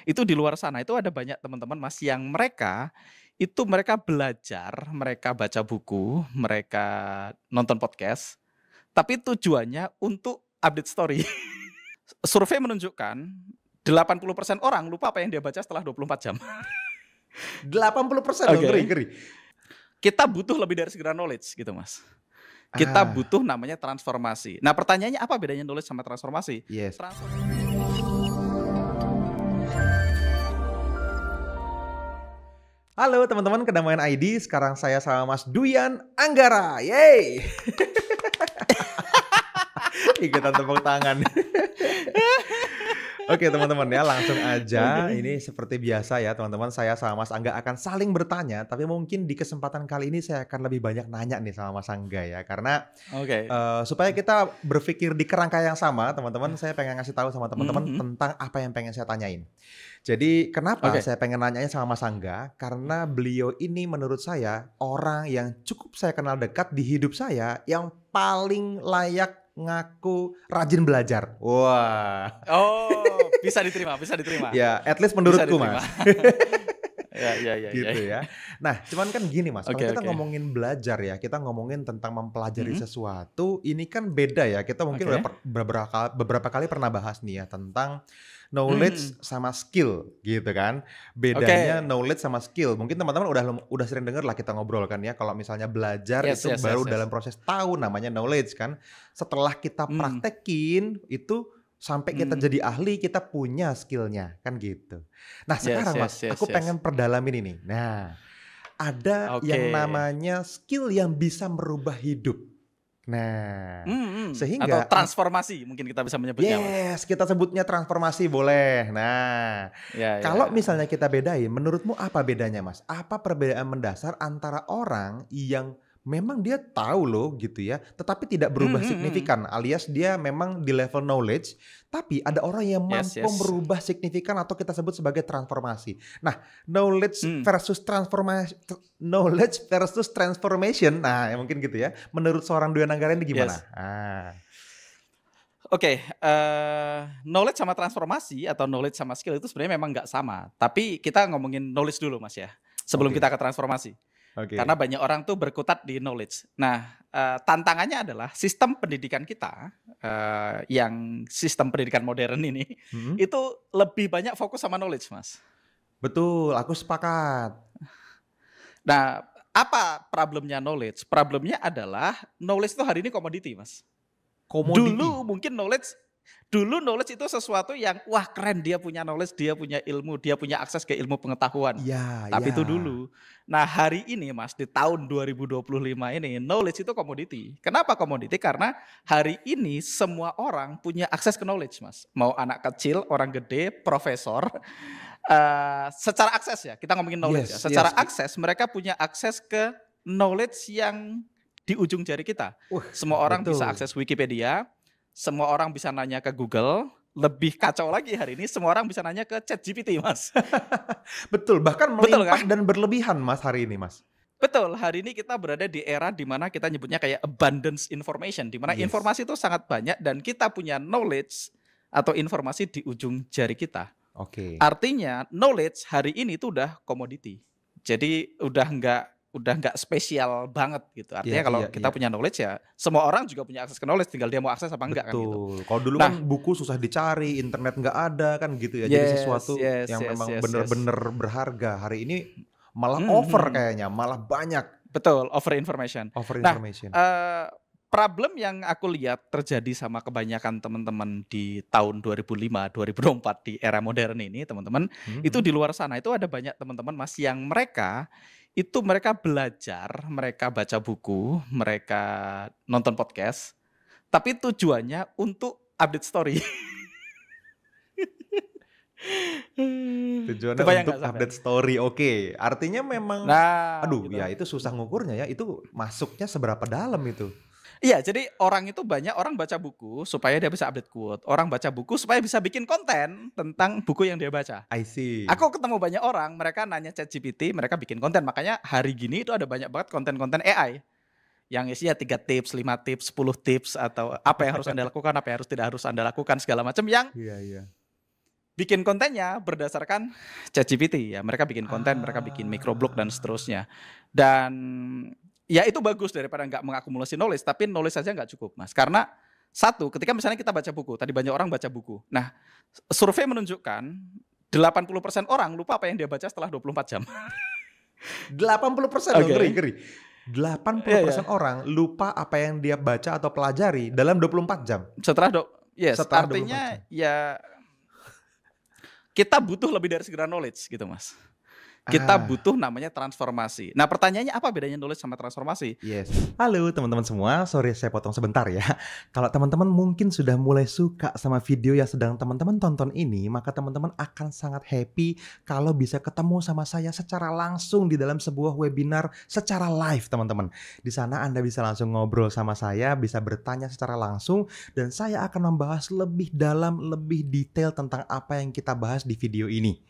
Itu di luar sana itu ada banyak teman-teman Mas yang mereka belajar, mereka baca buku, mereka nonton podcast, tapi tujuannya untuk update story. Survei menunjukkan 80% orang lupa apa yang dia baca setelah 24 jam. 80% loh, ngeri, Oke. ngeri. Kita butuh lebih dari sekedar knowledge gitu, Mas. Kita Ah, butuh namanya transformasi. Nah, pertanyaannya apa bedanya knowledge sama transformasi? yes. Halo teman-teman Kedamaian ID, sekarang saya sama Mas Duyan Anggara. Yeay. Ikutan tepuk tangan. Oke teman-teman ya, langsung aja. Oke. Ini seperti biasa ya teman-teman, saya sama Mas Angga akan saling bertanya. Tapi mungkin di kesempatan kali ini saya akan lebih banyak nanya nih sama Mas Angga ya. Karena Oke. supaya kita berpikir di kerangka yang sama teman-teman, saya pengen ngasih tahu sama teman-teman Mhm. tentang apa yang pengen saya tanyain. Jadi kenapa Oke. saya pengen nanyanya sama Mas Angga? Karena beliau ini menurut saya orang yang cukup saya kenal dekat di hidup saya, yang paling layak ngaku rajin belajar. Wah. Oh, bisa diterima, bisa diterima. Ya, at least Bisa menurutku diterima. Mas. Ya. Gitu ya. Nah, cuman kan gini Mas, kalau Oke kita oke. ngomongin belajar ya, kita ngomongin tentang mempelajari Mhm. sesuatu, ini kan beda ya. Kita mungkin udah Oke. beberapa kali pernah bahas nih ya tentang Mhm. knowledge sama skill gitu kan. Bedanya Oke. knowledge sama skill. Mungkin teman-teman udah sering denger lah kita ngobrol kan ya, kalau misalnya belajar Yes itu yes yes baru yes. dalam proses tahu namanya knowledge kan. Setelah kita Mmm. praktekin itu sampai kita Mhm. jadi ahli, kita punya skillnya kan gitu. Nah Yes sekarang Mas, yes yes aku yes. pengen perdalamin ini. Nah, ada yang Oke. namanya skill yang bisa merubah hidup. Nah, Atau sehingga transformasi mungkin kita bisa menyebutnya, Mas. yes, kita sebutnya transformasi boleh. Nah, Ya kalau ya. misalnya kita bedain, menurutmu apa bedanya, Mas? Apa perbedaan mendasar antara orang yang memang dia tahu loh gitu ya, tetapi tidak berubah Mhm. signifikan, alias dia memang di level knowledge, tapi ada orang yang Yes mampu yes. merubah signifikan atau kita sebut sebagai transformasi. Nah, knowledge Mmm. versus transformation, nah ya mungkin gitu ya. Menurut seorang Dwi Nanggara ini gimana? Yes. Ah, Oke, knowledge sama transformasi atau knowledge sama skill itu sebenarnya memang nggak sama. Tapi kita ngomongin knowledge dulu, Mas, ya, sebelum kita oke, ke transformasi. Karena oke. banyak orang tuh berkutat di knowledge. Nah, tantangannya adalah sistem pendidikan kita, yang sistem pendidikan modern ini, Mhm. itu lebih banyak fokus sama knowledge, Mas. Betul, aku sepakat. Nah, apa problemnya knowledge? Problemnya adalah knowledge itu hari ini komoditi, Mas. Komoditi. Dulu knowledge itu sesuatu yang, wah keren dia punya knowledge, dia punya ilmu, dia punya akses ke ilmu pengetahuan. Iya, iya. Tapi itu dulu. Nah hari ini Mas, di tahun 2025 ini, knowledge itu komoditi. Kenapa komoditi? Karena hari ini semua orang punya akses ke knowledge Mas. Mau anak kecil, orang gede, profesor, secara akses ya, kita ngomongin knowledge ya. Yes, Secara yes. akses, mereka punya akses ke knowledge yang di ujung jari kita. Wah, Semua orang bisa betul. akses Wikipedia, semua orang bisa nanya ke Google, lebih kacau lagi hari ini semua orang bisa nanya ke ChatGPT, Mas. Betul, bahkan Betul melimpah kan? dan berlebihan Mas hari ini, Mas. Betul, hari ini kita berada di era di mana kita nyebutnya kayak abundance information, di mana Yes. informasi itu sangat banyak dan kita punya knowledge atau informasi di ujung jari kita. Oke. Artinya knowledge hari ini tuh udah komoditi. Jadi udah nggak spesial banget gitu. Iya, Artinya kalau iya, kita iya. punya knowledge ya semua orang juga punya akses ke knowledge, tinggal dia mau akses apa enggak kan gitu. Betul. Kalau dulu kan Nah, buku susah dicari, internet nggak ada kan gitu ya. Jadi yes sesuatu yes yang yes memang yes yes. bener-bener berharga. Hari ini malah over Mhm. kayaknya, malah banyak Betul, over information. over Nah, information. problem yang aku lihat terjadi sama kebanyakan teman-teman di tahun 2005, 2024 di era modern ini, teman-teman, Mhm, itu mhm. di luar sana itu ada banyak teman-teman Mas yang mereka belajar, mereka baca buku, mereka nonton podcast, tapi tujuannya untuk update story. Tujuannya Kebayang untuk nggak sampean? update story, oke. Artinya memang Nah, aduh ya gitu. itu susah ngukurnya ya, itu masuknya seberapa dalam itu? Iya, jadi banyak orang baca buku supaya dia bisa update quote, orang baca buku supaya bisa bikin konten tentang buku yang dia baca. I see. Aku ketemu banyak orang, mereka nanya ChatGPT, mereka bikin konten. Makanya hari gini itu ada banyak banget konten-konten AI yang isinya 3 tips, 5 tips, 10 tips atau apa yang harus Anda lakukan, apa yang tidak harus Anda lakukan segala macam yang Iya, iya. bikin kontennya berdasarkan ChatGPT ya. Mereka bikin konten, mereka bikin microblog dan Ah. seterusnya. Dan ya itu bagus daripada nggak mengakumulasi knowledge, tapi knowledge saja nggak cukup, Mas. Karena satu, ketika misalnya kita baca buku, tadi banyak orang baca buku. Nah, survei menunjukkan 80% orang lupa apa yang dia baca setelah 24 jam. 80% loh, Oke. ngeri. Iya, 80% iya. orang lupa apa yang dia baca atau pelajari dalam 24 jam. Yes, Setelah 24 artinya jam. ya kita butuh lebih dari sekedar knowledge gitu, Mas. Kita butuh namanya transformasi. Nah, pertanyaannya apa bedanya knowledge sama transformasi? Yes. Halo teman-teman semua, sorry saya potong sebentar ya. Kalau teman-teman mungkin sudah mulai suka sama video yang sedang teman-teman tonton ini, maka teman-teman akan sangat happy kalau bisa ketemu sama saya secara langsung di dalam sebuah webinar secara live, teman-teman. Di sana Anda bisa langsung ngobrol sama saya, bisa bertanya secara langsung, dan saya akan membahas lebih dalam, lebih detail tentang apa yang kita bahas di video ini.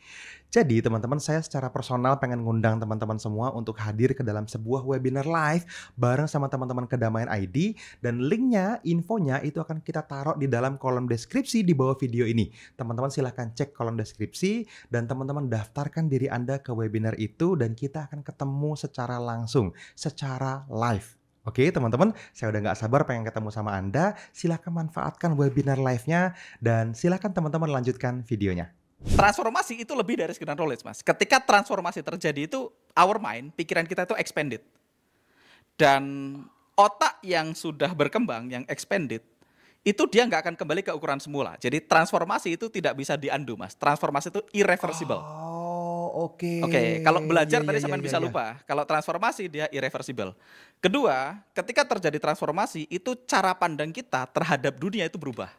Jadi teman-teman, saya secara personal pengen ngundang teman-teman semua untuk hadir ke dalam sebuah webinar live bareng sama teman-teman Kedamaian ID, dan linknya, infonya itu akan kita taruh di dalam kolom deskripsi di bawah video ini. Teman-teman silahkan cek kolom deskripsi dan teman-teman daftarkan diri Anda ke webinar itu dan kita akan ketemu secara langsung, secara live. Oke teman-teman, saya udah gak sabar pengen ketemu sama Anda. Silahkan manfaatkan webinar live-nya dan silahkan teman-teman lanjutkan videonya. Transformasi itu lebih dari sekedar knowledge, Mas. Ketika transformasi terjadi itu, our mind, pikiran kita itu expanded. Dan otak yang sudah berkembang, yang expanded, itu dia nggak akan kembali ke ukuran semula. Jadi transformasi itu tidak bisa di-undo, Mas. Transformasi itu irreversible. Oh, oke. Oke, kalau belajar Ya, tadi ya, sampean ya, bisa ya. lupa. Kalau transformasi dia irreversible. Kedua, ketika terjadi transformasi, itu cara pandang kita terhadap dunia itu berubah.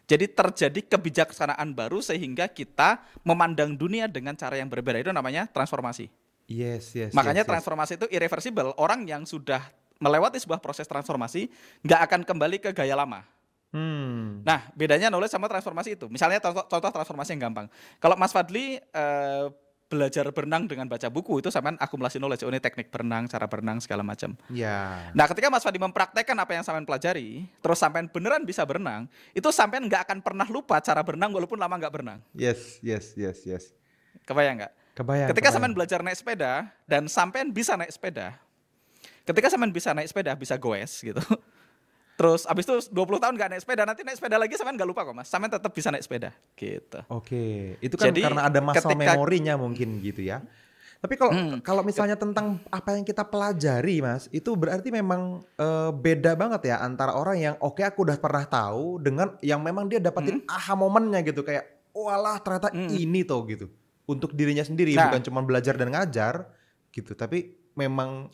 Jadi terjadi kebijaksanaan baru sehingga kita memandang dunia dengan cara yang berbeda. Itu namanya transformasi. Yes. Makanya transformasi itu irreversible. Orang yang sudah melewati sebuah proses transformasi nggak akan kembali ke gaya lama. Nah, bedanya knowledge sama transformasi itu. Misalnya contoh transformasi yang gampang. Kalau Mas Fadli belajar berenang dengan baca buku, itu sampean akumulasi knowledge. Oh, ini teknik berenang, cara berenang, segala macam. Ya. Nah, ketika Mas Fadli mempraktekkan apa yang sampean pelajari, terus sampean beneran bisa berenang, itu sampean nggak akan pernah lupa cara berenang walaupun lama nggak berenang. Yes. Kebayang nggak? Kebayang. Ketika sampean belajar naik sepeda dan sampean bisa naik sepeda, ketika sampean bisa naik sepeda, bisa goes gitu. Terus abis itu 20 tahun nggak naik sepeda, nanti naik sepeda lagi sampean nggak lupa kok, Mas. Sampean tetap bisa naik sepeda gitu. Oke, itu kan Jadi karena ada muscle ketika memorinya mungkin gitu ya. Tapi kalau misalnya tentang apa yang kita pelajari, Mas, itu berarti memang beda banget ya antara orang yang oke aku udah pernah tahu dengan yang memang dia dapetin aha momennya gitu, kayak walah ternyata ini tuh gitu. Untuk dirinya sendiri, bukan Nah, cuma belajar dan ngajar gitu, tapi memang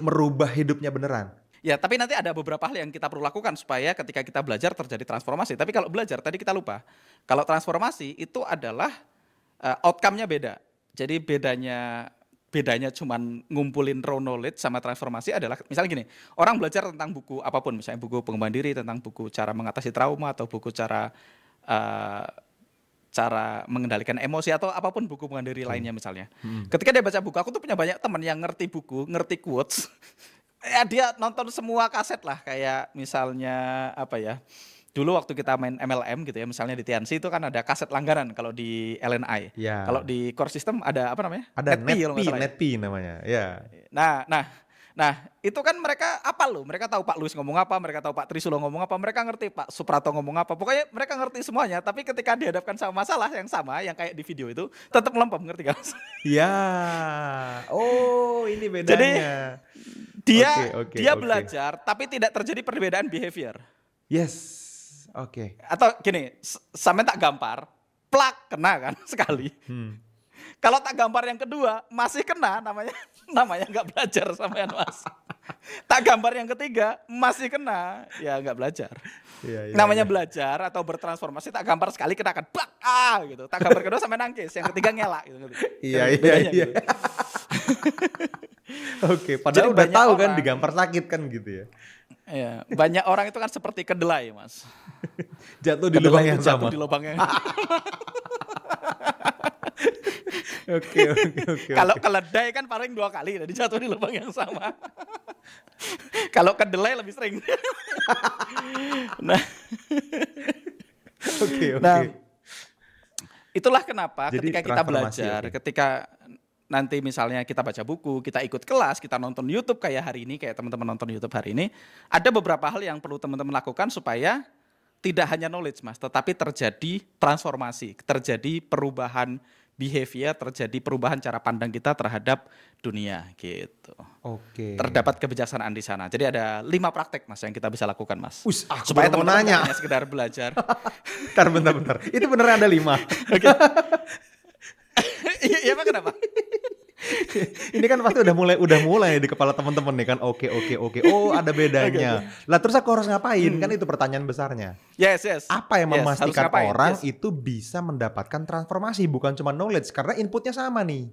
merubah hidupnya beneran. ya, tapi nanti ada beberapa hal yang kita perlu lakukan supaya ketika kita belajar terjadi transformasi. Tapi kalau belajar tadi kita lupa. Kalau transformasi itu adalah outcome-nya beda. Jadi bedanya cuman ngumpulin raw knowledge sama transformasi adalah misalnya gini, orang belajar tentang buku apapun, misalnya buku pengembangan diri, tentang buku cara mengatasi trauma atau buku cara mengendalikan emosi atau apapun buku pengembangan diri lainnya misalnya. Ketika dia baca buku, aku tuh punya banyak teman yang ngerti buku, ngerti quotes. Ya dia nonton semua kaset lah, kayak misalnya apa ya, dulu waktu kita main MLM gitu ya, misalnya di TNC itu kan ada kaset langganan kalau di LNI. Ya. Kalau di Core System ada apa namanya? Ada NetP kalau nggak salah ya. NetP namanya. Ya. Nah, itu kan mereka apa loh? Mereka tahu Pak Luis ngomong apa, mereka tahu Pak Trisulo ngomong apa, mereka ngerti Pak Suprato ngomong apa. Pokoknya mereka ngerti semuanya, tapi ketika dihadapkan sama masalah yang sama, yang kayak di video itu, tetap melempem, ngerti gak? Ya. Oh, ini Jadi bedanya. dia Oke. belajar, tapi tidak terjadi perbedaan behavior. Yes. Oke. Atau gini, sampai tak gampar, plak kena kan sekali. Kalau tak gampar yang kedua masih kena, namanya nggak belajar sampean, Mas. Tak gampar yang ketiga masih kena, ya nggak belajar. Iya. Namanya belajar atau bertransformasi, tak gampar sekali kena kan plak gitu. Tak gampar kedua sampai nangkis, yang ketiga ngelak gitu. Iya. Gitu. Oke, padahal Jadi udah banyak tahu kan orang, digampar sakit kan gitu ya. ya, banyak orang itu kan seperti kedelai, Mas. Jatuh di lubang yang Jatuh sama. di lubang yang Oke. Kalau keledai kan paling 2 kali, jadi jatuh di lubang yang sama. Kalau kedelai lebih sering. Nah, Oke. nah, Itulah kenapa Jadi ketika kita transformasi, belajar, oke. ketika nanti misalnya kita baca buku, kita ikut kelas, kita nonton YouTube kayak hari ini, kayak teman-teman nonton YouTube hari ini, ada beberapa hal yang perlu teman-teman lakukan supaya tidak hanya knowledge, Mas, tetapi terjadi transformasi, terjadi perubahan behavior, terjadi perubahan cara pandang kita terhadap dunia gitu. Oke. Terdapat kebijaksanaan di sana. Jadi ada 5 praktek, Mas, yang kita bisa lakukan, Mas. Us, aku Supaya baru mau teman-teman nanya. nggak hanya sekedar belajar. Bentar. Itu beneran ada 5. Iya, Pak, kenapa? Ini kan pasti udah mulai di kepala teman-teman nih kan. Oke. Oh, ada bedanya. Lah terus aku harus ngapain? Kan itu pertanyaan besarnya. Yes. Apa yang Yes, memastikan harus ngapain? orang Yes. itu bisa mendapatkan transformasi, bukan cuma knowledge, karena inputnya sama nih.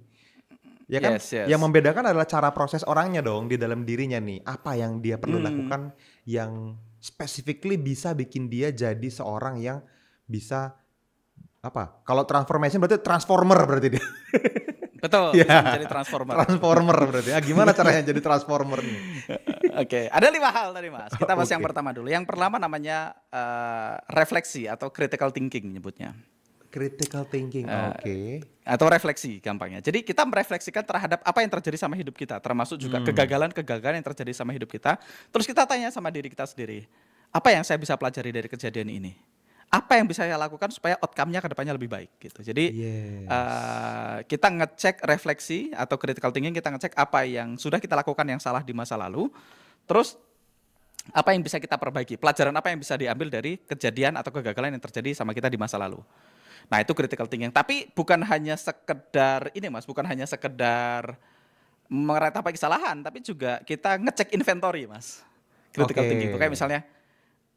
Ya kan? Yes. Yang membedakan adalah cara proses orangnya dong di dalam dirinya nih. Apa yang dia perlu lakukan yang specifically bisa bikin dia jadi seorang yang bisa apa? Kalau transformation berarti transformer berarti dia. Betul, Ya. bisa menjadi transformer. Transformer berarti. Gimana caranya jadi transformer nih? Oke, ada 5 hal tadi, Mas. Kita bahas yang Oke. pertama dulu. Yang pertama namanya refleksi atau critical thinking nyebutnya. Critical thinking. Oke. Atau refleksi gampangnya. Jadi kita merefleksikan terhadap apa yang terjadi sama hidup kita, termasuk juga kegagalan-kegagalan yang terjadi sama hidup kita. Terus kita tanya sama diri kita sendiri, apa yang saya bisa pelajari dari kejadian ini? Apa yang bisa saya lakukan supaya outcome-nya ke depannya lebih baik gitu. Jadi Yes. kita ngecek refleksi atau critical thinking, kita ngecek apa yang sudah kita lakukan yang salah di masa lalu. Terus apa yang bisa kita perbaiki, pelajaran apa yang bisa diambil dari kejadian atau kegagalan yang terjadi sama kita di masa lalu. Nah, itu critical thinking. Tapi bukan hanya sekedar ini, Mas, bukan hanya sekedar meratapi kesalahan, tapi juga kita ngecek inventory, Mas. Critical Oke. thinking itu kayak misalnya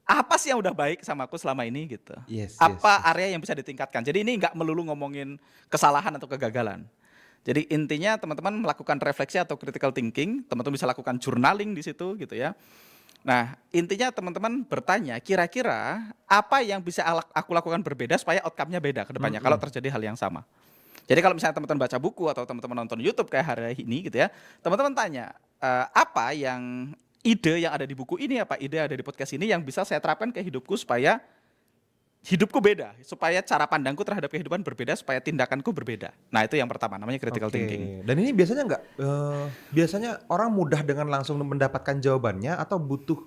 apa sih yang udah baik sama aku selama ini gitu. Yes. Apa area yang bisa ditingkatkan. Jadi ini nggak melulu ngomongin kesalahan atau kegagalan. Jadi intinya teman-teman melakukan refleksi atau critical thinking, teman-teman bisa lakukan journaling di situ gitu ya. Nah, intinya teman-teman bertanya, kira-kira apa yang bisa aku lakukan berbeda supaya outcome-nya beda ke depannya kalau terjadi hal yang sama. Jadi kalau misalnya teman-teman baca buku atau teman-teman nonton YouTube kayak hari ini gitu ya, teman-teman tanya, apa yang ide yang ada di buku ini, apa ide yang ada di podcast ini yang bisa saya terapkan ke hidupku supaya hidupku beda, supaya cara pandangku terhadap kehidupan berbeda, supaya tindakanku berbeda. Nah, itu yang pertama, namanya critical Oke. thinking. Dan ini biasanya biasanya orang mudah dengan langsung mendapatkan jawabannya atau butuh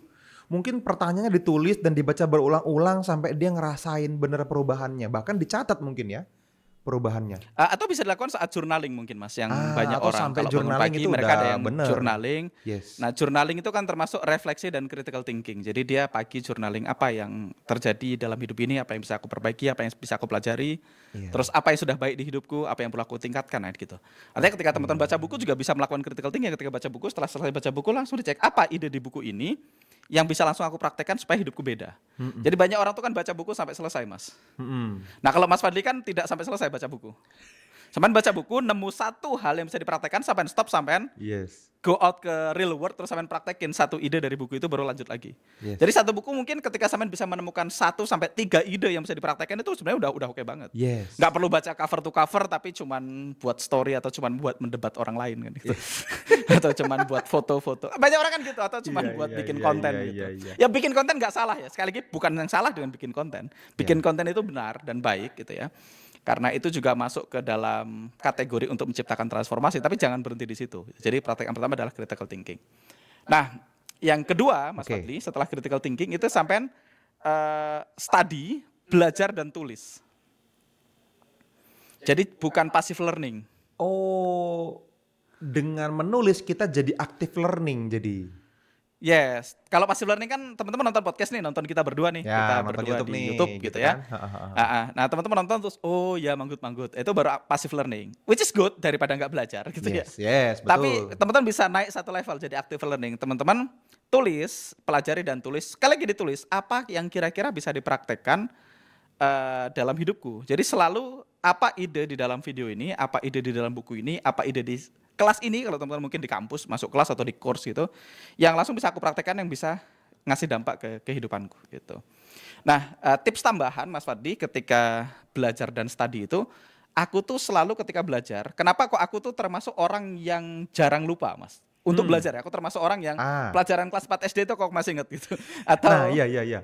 mungkin pertanyaannya ditulis dan dibaca berulang-ulang sampai dia ngerasain bener perubahannya, bahkan dicatat mungkin ya perubahannya. Atau bisa dilakukan saat journaling mungkin, Mas, yang banyak Atau orang sampai kalau bangun journaling pagi itu mereka udah ada yang bener. journaling. Yes. Nah, journaling itu kan termasuk refleksi dan critical thinking. Jadi dia pagi journaling apa yang terjadi dalam hidup ini, apa yang bisa aku perbaiki, apa yang bisa aku pelajari. Iya. Terus apa yang sudah baik di hidupku, apa yang perlu aku tingkatkan, nah gitu. Artinya ketika teman-teman baca buku juga bisa melakukan critical thinking. Ketika baca buku, setelah selesai baca buku langsung dicek apa ide di buku ini yang bisa langsung aku praktekkan supaya hidupku beda. Jadi banyak orang tuh kan baca buku sampai selesai, Mas. Nah, kalau Mas Fadli kan tidak sampai selesai baca buku. Sampai baca buku, nemu satu hal yang bisa dipraktekkan, sampai stop, sampai Yes. go out ke real world, terus sampai praktekin satu ide dari buku itu baru lanjut lagi. Yes. Jadi satu buku mungkin ketika sampai bisa menemukan 1 sampai 3 ide yang bisa dipraktekkan itu sebenarnya udah oke banget. Yes. Nggak perlu baca cover to cover tapi cuman buat story atau cuman buat mendebat orang lain kan gitu. Atau cuman buat foto-foto. Banyak orang kan gitu, atau cuman buat bikin konten gitu. Ya bikin konten nggak salah ya. Sekali lagi bukan yang salah dengan bikin konten. Bikin konten itu benar dan baik gitu ya. Karena itu juga masuk ke dalam kategori untuk menciptakan transformasi, tapi jangan berhenti di situ. Jadi praktek yang pertama adalah critical thinking. Nah, yang kedua, Mas Fadli, setelah critical thinking itu sampai study, belajar dan tulis. Jadi bukan passive learning. Oh, dengan menulis kita jadi active learning jadi. Yes, kalau passive learning kan teman-teman nonton podcast nih, nonton kita berdua nih, Ya, kita nonton berdua YouTube di nih, YouTube gitu ya. kan. Nah, teman-teman nonton terus, oh ya manggut-manggut, itu baru passive learning, which is good daripada nggak belajar gitu ya. Yes, betul. Tapi teman-teman bisa naik satu level jadi active learning. Teman-teman tulis, pelajari dan tulis. Sekali lagi ditulis apa yang kira-kira bisa dipraktekkan dalam hidupku. Jadi selalu apa ide di dalam video ini, apa ide di dalam buku ini, apa ide di kelas ini, kalau teman-teman mungkin di kampus, masuk kelas atau di course gitu, yang langsung bisa aku praktekkan yang bisa ngasih dampak ke kehidupanku gitu. Nah, tips tambahan Mas Fadli ketika belajar dan studi itu, aku tuh selalu ketika belajar, kenapa kok aku tuh termasuk orang yang jarang lupa, Mas? Untuk belajar ya, aku termasuk orang yang pelajaran kelas 4 SD itu kok masih inget gitu. Atau Nah, iya.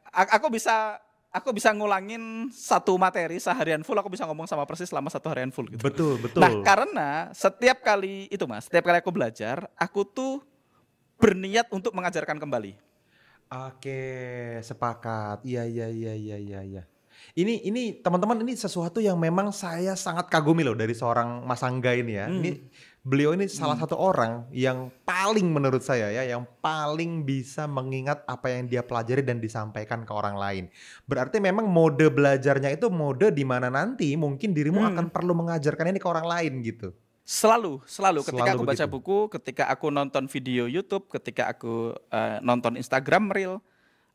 aku bisa aku bisa ngulangin satu materi seharian full, aku bisa ngomong sama persis selama satu harian full gitu. Betul, betul. Nah, karena setiap kali itu Mas, setiap kali aku belajar, aku tuh berniat untuk mengajarkan kembali. Oke, sepakat. Iya, iya, iya, iya, iya, iya. Ini teman-teman, ini sesuatu yang memang saya sangat kagumi loh dari seorang Mas Angga ini ya. Ini beliau ini salah satu orang yang paling menurut saya ya, yang paling bisa mengingat apa yang dia pelajari dan disampaikan ke orang lain. Berarti memang mode belajarnya itu mode di mana nanti mungkin dirimu akan perlu mengajarkan ini ke orang lain gitu. Selalu. Ketika Selalu aku baca begitu. buku, ketika aku nonton video YouTube, ketika aku nonton Instagram Reel,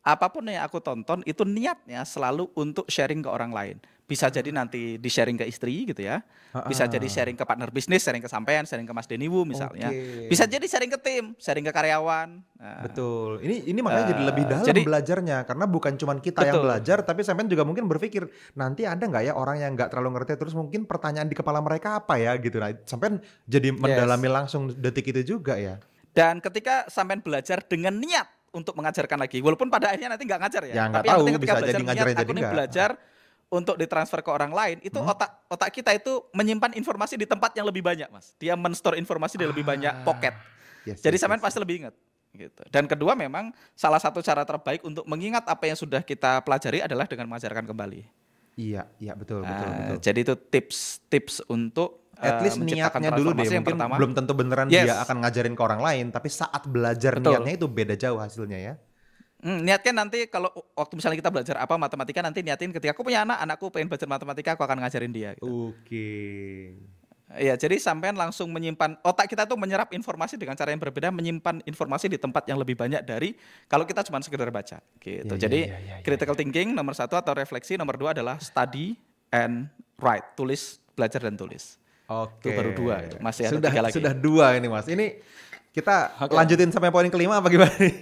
apapun yang aku tonton itu niatnya selalu untuk sharing ke orang lain. Bisa jadi nanti di-sharing ke istri gitu ya. Bisa jadi sharing ke partner bisnis, sharing ke sampean, sharing ke Mas Deniwu misalnya. Oke. Bisa jadi sharing ke tim, sharing ke karyawan. Nah, Betul. Ini makanya jadi lebih dalam jadi belajarnya karena bukan cuma kita yang betul. belajar, tapi sampean juga mungkin berpikir nanti ada nggak ya orang yang nggak terlalu ngerti terus mungkin pertanyaan di kepala mereka apa ya gitu. Nah, sampean jadi mendalami langsung detik itu juga ya. Dan ketika sampean belajar dengan niat untuk mengajarkan lagi, walaupun pada akhirnya nanti nggak ngajar ya, Ya nggak tapi yang tahu penting ketika bisa belajar jadi niat, ngajarnya aku jadi nih nggak. belajar untuk ditransfer ke orang lain, itu otak kita itu menyimpan informasi di tempat yang lebih banyak, Mas. Dia men-store informasi di lebih banyak pocket. Yes, Jadi yes, sampean yes. pasti lebih ingat. Gitu. Dan kedua memang salah satu cara terbaik untuk mengingat apa yang sudah kita pelajari adalah dengan mengajarkan kembali. Iya, iya betul, betul, betul. Jadi itu tips untuk At least menciptakan niatnya dulu deh, transformasi yang mungkin pertama. belum tentu beneran Yes. dia akan ngajarin ke orang lain, tapi saat belajar Betul. niatnya itu beda jauh hasilnya ya. Niatkan nanti kalau waktu misalnya kita belajar apa matematika, nanti niatin ketika aku punya anak, anakku pengen belajar matematika, aku akan ngajarin dia. Gitu. Oke. Iya, jadi sampean langsung menyimpan, otak kita tuh menyerap informasi dengan cara yang berbeda, menyimpan informasi di tempat yang lebih banyak dari kalau kita cuma sekedar baca. Gitu. Jadi critical thinking nomor 1 atau refleksi nomor 2 adalah study and write, tulis, belajar dan tulis. Oke. Itu baru 2, gitu. Masih ada Sudah 3 lagi. Sudah 2 ini Mas. Ini kita lanjutin sampai poin kelima apa gimana nih?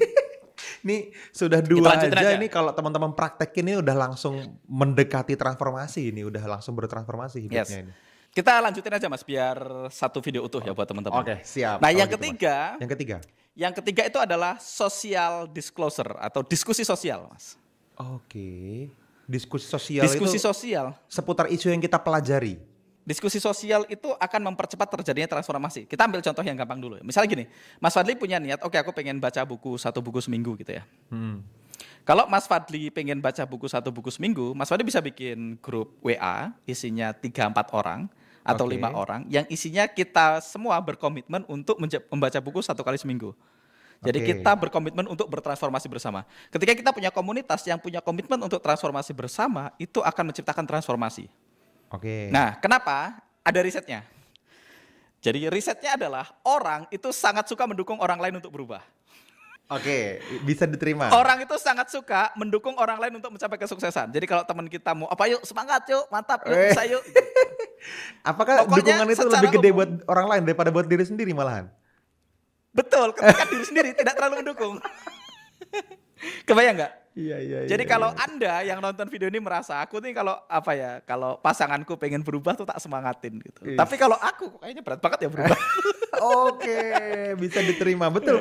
Ini sudah 2 aja. Ini kalau teman-teman praktekin ini udah langsung mendekati transformasi ini, udah langsung bertransformasi hidupnya ini. Kita lanjutin aja Mas, biar satu video utuh ya buat teman-teman. Oke, siap. Nah, Kalau yang gitu, ketiga, Mas. Yang ketiga itu adalah social disclosure atau diskusi sosial, Mas. Oke. Diskusi sosial Diskusi itu sosial. seputar isu yang kita pelajari. Diskusi sosial itu akan mempercepat terjadinya transformasi. Kita ambil contoh yang gampang dulu. Misalnya gini, Mas Fadli punya niat, oke aku pengen baca buku 1 buku seminggu gitu ya. Kalau Mas Fadli pengen baca buku 1 buku seminggu, Mas Fadli bisa bikin grup WA isinya 3-4 orang atau 5 orang yang isinya kita semua berkomitmen untuk membaca buku 1 kali seminggu. Jadi kita berkomitmen untuk bertransformasi bersama. Ketika kita punya komunitas yang punya komitmen untuk transformasi bersama, itu akan menciptakan transformasi. Oke. Nah, kenapa? Ada risetnya. Jadi risetnya adalah orang itu sangat suka mendukung orang lain untuk berubah. Oke, bisa diterima. Orang itu sangat suka mendukung orang lain untuk mencapai kesuksesan. Jadi kalau teman kita mau apa yuk semangat yuk, mantap yuk, bisa yuk. Apakah Pokoknya dukungan itu secara lebih gede umum, buat orang lain daripada buat diri sendiri malahan? Betul, ketika diri sendiri tidak terlalu mendukung. Kebayang nggak? Iya. Jadi kalau Anda yang nonton video ini merasa aku nih kalau apa ya, kalau pasanganku pengen berubah tuh tak semangatin gitu. Tapi kalau aku kayaknya berat banget ya berubah. Oke, bisa diterima. Betul.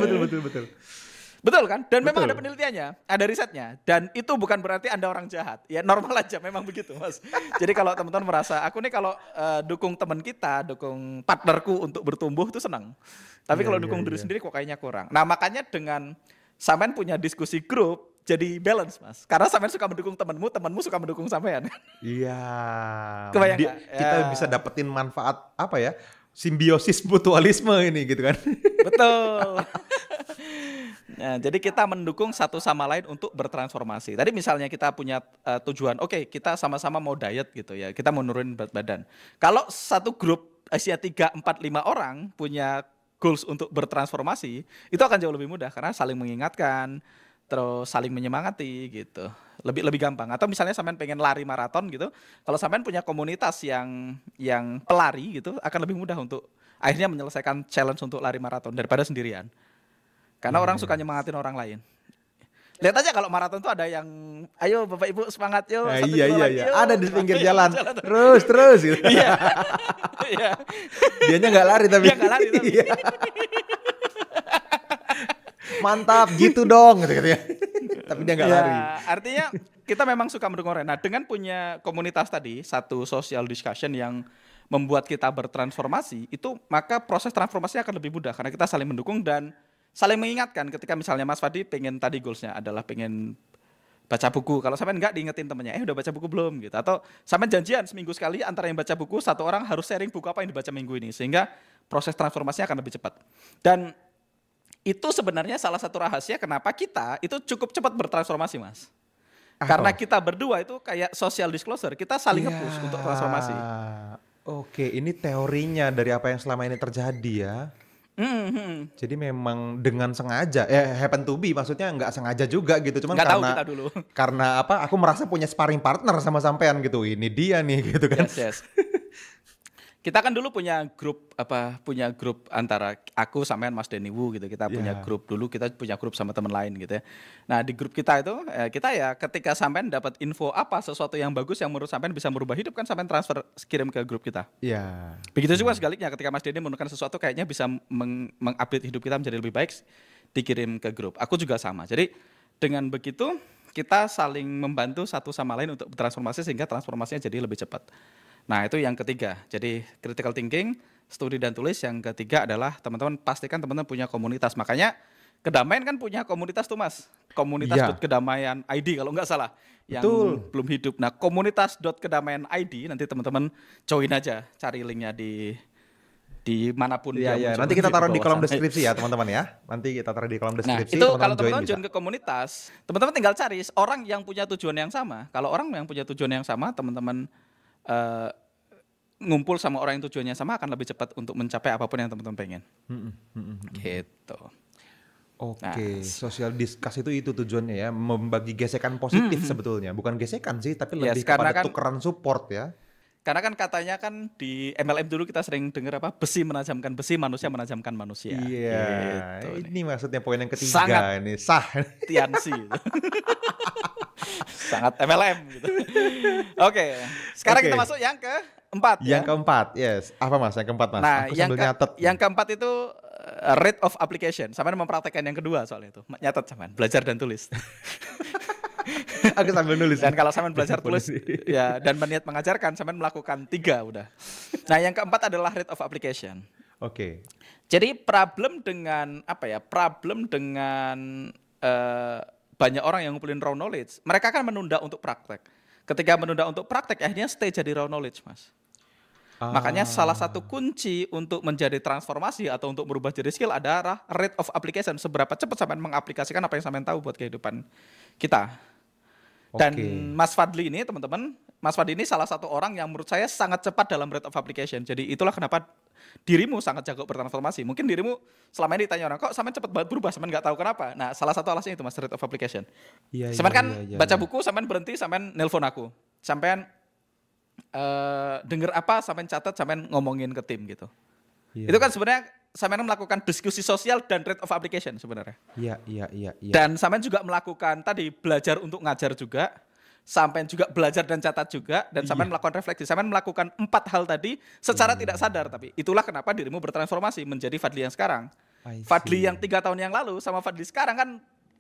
Betul kan? Dan memang ada penelitiannya, ada risetnya. Dan itu bukan berarti Anda orang jahat. Ya normal aja, memang begitu Mas. Jadi kalau teman-teman merasa, aku nih kalau dukung teman kita, dukung partnerku untuk bertumbuh itu senang. Tapi kalau dukung diri sendiri kok kayaknya kurang. Nah makanya dengan sampean punya diskusi grup, jadi balance Mas. Karena sampean suka mendukung temanmu, temanmu suka mendukung sampean. Iya. Kebayang nggak? Kita bisa dapetin manfaat apa ya? Simbiosis mutualisme ini gitu kan. Betul. Nah, jadi kita mendukung satu sama lain untuk bertransformasi. Tadi misalnya kita punya tujuan, oke, kita sama-sama mau diet gitu ya, kita mau nurunin berat badan. Kalau satu grup Asia 3, 4, 5 orang punya goals untuk bertransformasi, itu akan jauh lebih mudah karena saling mengingatkan, terus saling menyemangati gitu. Lebih gampang. Atau misalnya sampean pengen lari maraton gitu, kalau sampean punya komunitas yang pelari gitu, akan lebih mudah untuk akhirnya menyelesaikan challenge untuk lari maraton daripada sendirian. Karena orang suka nyemangatin orang lain. Lihat aja kalau maraton tuh ada yang, ayo Bapak Ibu semangat yuk. Iya. Lagi, yuk. Ada di pinggir jalan. Terus gitu. Iya. Dianya nggak lari tapi. Dia nggak lari tapi. Iya. Mantap gitu dong gitu ya. Tapi dia nggak lari. Artinya kita memang suka mendukung orang. Nah, dengan punya komunitas tadi, satu social discussion yang membuat kita bertransformasi, itu maka proses transformasinya akan lebih mudah karena kita saling mendukung dan saling mengingatkan. Ketika misalnya Mas Fadi pengen tadi goalsnya adalah pengen baca buku, kalau sampean nggak diingetin temennya, udah baca buku belum gitu, atau sampean janjian seminggu sekali antara yang baca buku, satu orang harus sharing buku apa yang dibaca minggu ini, sehingga proses transformasinya akan lebih cepat. Dan itu sebenarnya salah satu rahasia kenapa kita itu cukup cepat bertransformasi, Mas. Karena kita berdua itu kayak social disclosure, kita saling nge-push untuk transformasi. Oke, ini teorinya dari apa yang selama ini terjadi ya. Jadi memang dengan sengaja, happen to be, maksudnya nggak sengaja juga gitu, cuman Nggak tahu karena kita dulu. karena apa? Aku merasa punya sparring partner sama sampean gitu. Ini dia nih gitu kan. Yes. Kita kan dulu punya grup antara aku sampean Mas Denny Wu gitu. Kita punya grup dulu, kita punya grup sama teman lain gitu ya. Nah, di grup kita itu kita ya ketika sampean dapat info apa sesuatu yang bagus yang menurut sampean bisa merubah hidup kan sampean transfer kirim ke grup kita. Iya. Begitu juga sebaliknya ketika Mas Denny menemukan sesuatu kayaknya bisa mengupdate hidup kita menjadi lebih baik, dikirim ke grup. Aku juga sama. Jadi dengan begitu kita saling membantu satu sama lain untuk bertransformasi sehingga transformasinya jadi lebih cepat. Nah, itu yang ketiga. Jadi critical thinking, studi dan tulis. Yang ketiga adalah teman-teman pastikan teman-teman punya komunitas. Makanya Kedamaian kan punya komunitas tuh, Mas. Komunitas Kedamaian ID kalau nggak salah. Yang belum hidup. Nah, komunitas Kedamaian ID nanti teman-teman join aja, cari linknya di manapun dia muncul. Nanti kita taruh di kolom deskripsi ya, teman-teman ya. Nanti kita taruh di kolom deskripsi. Nah, itu kalau teman-teman join ke komunitas, teman-teman tinggal cari orang yang punya tujuan yang sama. Kalau orang yang punya tujuan yang sama, teman-teman ngumpul sama orang yang tujuannya sama akan lebih cepat untuk mencapai apapun yang teman-teman pengen. Gitu. Oke, social discuss itu tujuannya ya, membagi gesekan positif sebetulnya. Bukan gesekan sih, tapi lebih kepada tukeran support ya. Karena kan katanya kan di MLM dulu kita sering dengar apa, besi menajamkan besi, manusia menajamkan manusia. Iya, gitu, ini maksudnya poin yang ketiga. Sangat ini sah. Tiansi. Sangat MLM gitu. Oke, sekarang kita masuk yang keempat. Yang keempat, yes. Apa Mas? Yang keempat Mas? Nah, aku sambil nyatet. Yang keempat itu rate of application. Sampai mempraktekkan yang kedua soal itu. Nyatet sampean, belajar dan tulis. Aku sambil nulis. Dan kalau sampean belajar tulis ya dan berniat mengajarkan, sampean melakukan 3 udah. Nah, yang keempat adalah rate of application. Oke. Jadi problem dengan apa ya? Problem dengan banyak orang yang ngumpulin raw knowledge, mereka kan menunda untuk praktek. Ketika menunda untuk praktek, akhirnya stay jadi raw knowledge, Mas. Makanya salah satu kunci untuk menjadi transformasi atau untuk berubah jadi skill adalah rate of application. Seberapa cepat sampean mengaplikasikan apa yang sampean tahu buat kehidupan kita. Dan Mas Fadli ini, teman-teman, Mas Fadli ini salah satu orang yang menurut saya sangat cepat dalam rate of application. Jadi itulah kenapa dirimu sangat jago bertransformasi. Mungkin dirimu selama ini ditanya orang, kok sampean cepat banget berubah, sampean nggak tahu kenapa. Nah, salah satu alasannya itu Mas, rate of application. Sampean kan baca buku, sampean berhenti, sampean nelpon aku. Sampean denger apa, sampean catat, sampean ngomongin ke tim gitu. Itu kan sebenarnya sampean melakukan diskusi sosial dan rate of application sebenarnya. Iya. Dan sampean juga melakukan tadi belajar untuk ngajar juga, sampean juga belajar dan catat juga, dan sampean melakukan refleksi. Sampean melakukan 4 hal tadi secara tidak sadar, tapi itulah kenapa dirimu bertransformasi menjadi Fadli yang sekarang. Fadli yang 3 tahun yang lalu sama Fadli sekarang kan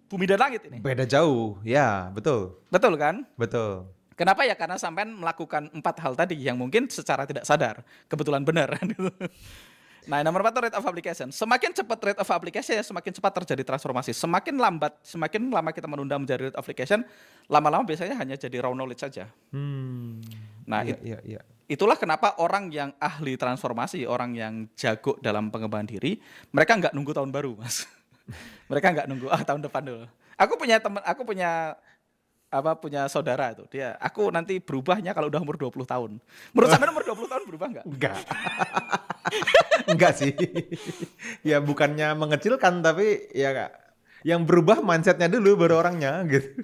bumi dan langit ini. Beda jauh, ya betul. Betul kan? Betul. Kenapa ya? Karena sampean melakukan 4 hal tadi yang mungkin secara tidak sadar, kebetulan benar. Nah, nomor 4 itu rate of application. Semakin cepat rate of application, semakin cepat terjadi transformasi. Semakin lama kita menunda menjadi rate of application, lama-lama biasanya hanya jadi raw knowledge saja. Nah, itulah kenapa orang yang ahli transformasi, orang yang jago dalam pengembangan diri, mereka nggak nunggu tahun baru, Mas. Mereka nggak nunggu tahun depan dulu. Aku punya saudara itu. Aku nanti berubahnya kalau udah umur 20 tahun. Menurut sampean umur 20 tahun berubah nggak? Enggak. Enggak sih. Ya bukannya mengecilkan, tapi ya yang berubah mindsetnya dulu baru orangnya gitu.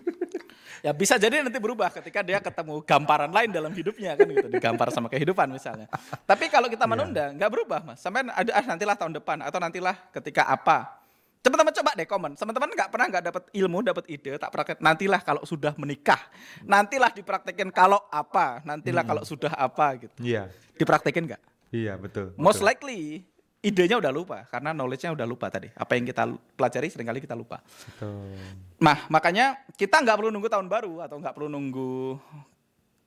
Ya bisa jadi nanti berubah ketika dia ketemu gamparan lain dalam hidupnya kan gitu, digampar sama kehidupan misalnya. Tapi kalau kita menunda nggak berubah, Mas. Sampai nantilah tahun depan atau nantilah ketika apa. Teman-teman coba deh komen. Teman-teman nggak dapat ilmu, dapat ide, tak praktek. Nantilah kalau sudah menikah, nantilah dipraktekin kalau apa, nantilah kalau sudah apa gitu. Iya. Dipraktekin nggak? Iya betul. Most likely idenya udah lupa karena knowledge-nya udah lupa tadi. Apa yang kita pelajari seringkali kita lupa. Betul. Nah, makanya kita nggak perlu nunggu tahun baru atau nggak perlu nunggu.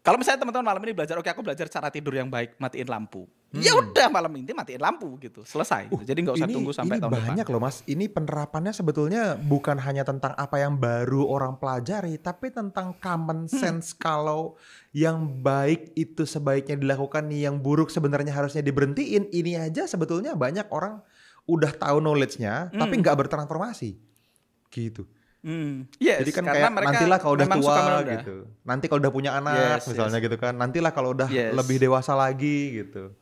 Kalau misalnya teman-teman malam ini belajar, oke aku belajar cara tidur yang baik, matiin lampu. Ya udah malam ini matiin lampu gitu, selesai. Jadi nggak usah tunggu sampai tahun depan. Banyak loh Mas. Ini penerapannya sebetulnya bukan hanya tentang apa yang baru orang pelajari, tapi tentang common sense kalau yang baik itu sebaiknya dilakukan, yang buruk sebenarnya harusnya diberhentiin. Ini aja sebetulnya banyak orang udah tahu knowledge-nya, tapi nggak bertransformasi. Gitu. Yes, jadi kan karena kayak nantilah kalau udah tua gitu. Nanti kalau udah punya anak misalnya gitu kan. Nantilah kalau udah lebih dewasa lagi gitu.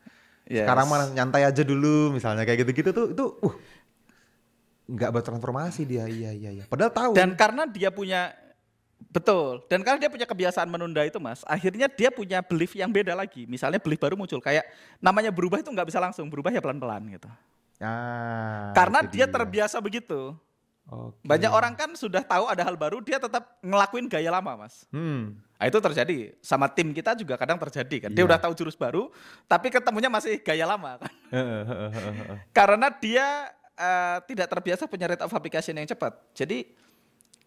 Sekarang mah nyantai aja dulu misalnya kayak gitu-gitu tuh itu nggak bertransformasi dia. Iya. Padahal tahu. Dan karena dia punya dan karena dia punya kebiasaan menunda itu Mas, akhirnya dia punya belief yang beda lagi. Misalnya belief baru muncul kayak namanya berubah itu nggak bisa langsung, berubah ya pelan-pelan gitu. Karena dia terbiasa begitu. Banyak orang kan sudah tahu ada hal baru, dia tetap ngelakuin gaya lama Mas. Nah, itu terjadi sama tim kita juga kadang terjadi kan. Dia udah tahu jurus baru, tapi ketemunya masih gaya lama kan. Karena dia tidak terbiasa punya rate of application yang cepat. Jadi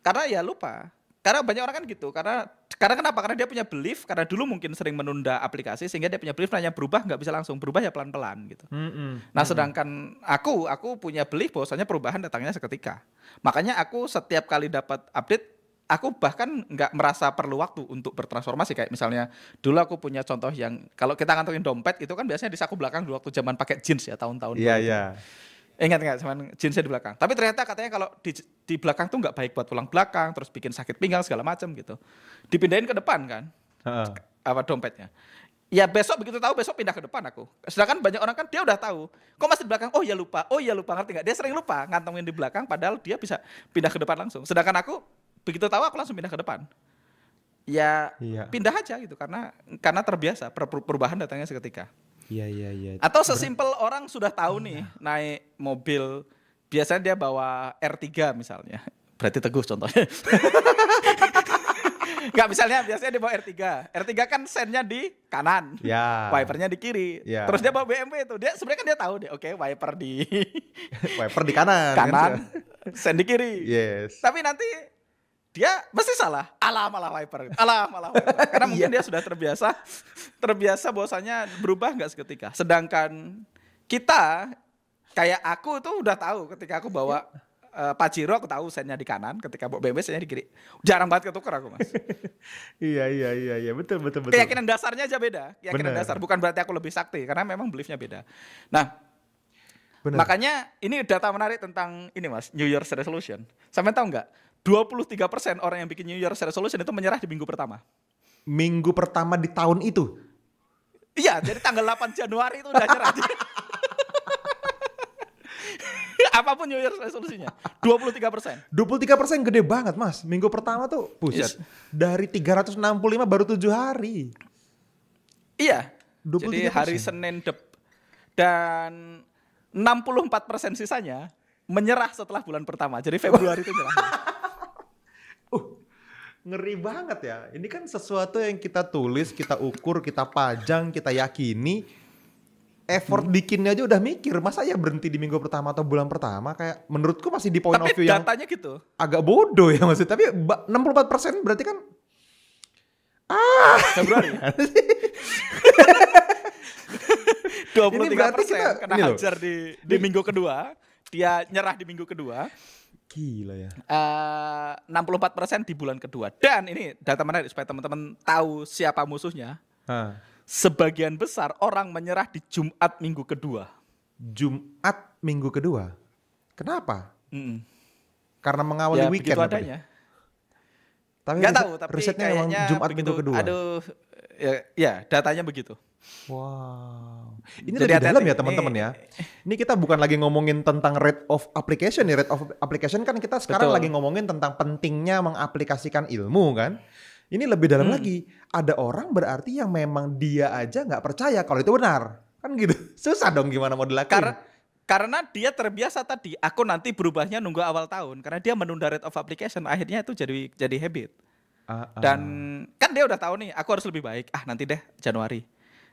karena ya lupa. Karena banyak orang kan gitu. Karena kenapa? Karena dia punya belief. Karena dulu mungkin sering menunda aplikasi sehingga dia punya belief nanya berubah nggak bisa langsung, berubah ya pelan-pelan gitu. Nah sedangkan aku punya belief bahwasanya perubahan datangnya seketika. Makanya aku setiap kali dapat update, aku bahkan nggak merasa perlu waktu untuk bertransformasi. Kayak misalnya dulu aku punya contoh yang kalau kita ngantongin dompet itu kan biasanya di saku belakang dulu waktu zaman pakai jeans ya tahun-tahun. Iya. Ingat cuman jeansnya di belakang. Tapi ternyata katanya kalau di belakang tuh nggak baik buat tulang belakang, terus bikin sakit pinggang segala macam gitu. Dipindahin ke depan kan, apa dompetnya. Ya besok begitu tahu besok pindah ke depan aku. Sedangkan banyak orang kan dia udah tahu, kok masih di belakang? Oh ya lupa, ngerti nggak? Dia sering lupa ngantongin di belakang, padahal dia bisa pindah ke depan langsung. Sedangkan aku begitu tahu aku langsung pindah ke depan. Ya pindah aja gitu karena terbiasa perubahan datangnya seketika. Iya. Atau sesimpel orang sudah tahu nih naik mobil, biasanya dia bawa R3 misalnya. Berarti Teguh contohnya. Enggak, misalnya biasanya dia bawa R3. R3 kan sennya di kanan, wipernya di kiri. Terus dia bawa BMW itu, dia sebenarnya kan dia tahu deh, oke wiper di wiper di kanan, sen di kiri. Tapi nanti dia mesti salah, malah wiper. Karena mungkin dia sudah terbiasa bahwasanya berubah nggak seketika. Sedangkan kita, kayak aku tuh udah tahu ketika aku bawa Pajero, aku tahu sennya di kanan, ketika bawa BMW sennya di kiri. Jarang banget ketukar aku Mas. Iya, betul. Keyakinan dasarnya aja beda, dasar. Bukan berarti aku lebih sakti, karena memang beliefnya beda. Nah, makanya ini data menarik tentang ini Mas, New Year's Resolution. Sampai tahu nggak? 23% orang yang bikin New Year's Resolution itu menyerah di minggu pertama. Minggu pertama di tahun itu? Iya, jadi tanggal 8 Januari itu udah nyerah. Apapun New Year's Resolution-nya, 23%. 23% gede banget Mas. Minggu pertama tuh, buset. Dari 365 baru 7 hari. Iya, 23%. Jadi hari Senin dan 64% sisanya menyerah setelah bulan pertama. Jadi Februari itu nyerah. Ngeri banget ya. Ini kan sesuatu yang kita tulis, kita ukur, kita pajang, kita yakini. Effort bikinnya aja udah mikir. Masa ya berhenti di minggu pertama atau bulan pertama? Kayak menurutku masih di point of view yang datanya gitu. Agak bodoh ya maksudnya. Tapi 64% berarti kan Februari. 23% kena hajar di minggu kedua. Dia nyerah di minggu kedua. Gila ya. 64% di bulan kedua. Dan ini data menarik supaya teman-teman tahu siapa musuhnya. Sebagian besar orang menyerah di Jumat minggu kedua. Jumat minggu kedua? Kenapa? Karena mengawali weekend. Begitu adanya. Tapi nggak tahu, tapi risetnya memang Jumat minggu kedua. Aduh, ya datanya begitu. Wow. Ini lebih dalam ya teman-teman ya. Ini kita bukan lagi ngomongin tentang rate of application nih. Rate of application kan kita sekarang lagi ngomongin tentang pentingnya mengaplikasikan ilmu kan. Ini lebih dalam lagi. Ada orang berarti yang memang dia aja nggak percaya kalau itu benar. Kan gitu. Susah dong gimana mau dilakukan. Karena dia terbiasa tadi, aku nanti berubahnya nunggu awal tahun. Karena dia menunda rate of application, akhirnya itu jadi habit. Dan kan dia udah tahu nih, aku harus lebih baik. Nanti deh Januari.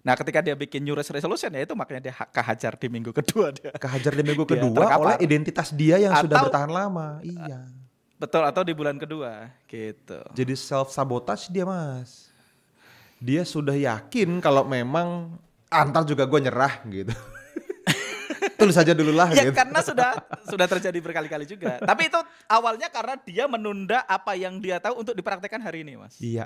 Nah, ketika dia bikin New Year's resolution ya itu makanya dia kehajar di minggu kedua dia. Kehajar di minggu Dia kedua oleh terkapar. identitas dia yang sudah Atau bertahan lama. Iya. betul atau di bulan kedua gitu. Jadi self sabotage dia, Mas. Dia sudah yakin kalau memang antar juga gue nyerah gitu. Tulis aja dulu lah Ya gitu. karena sudah terjadi berkali-kali juga. Tapi itu awalnya karena dia menunda apa yang dia tahu untuk dipraktekkan hari ini, Mas. Iya.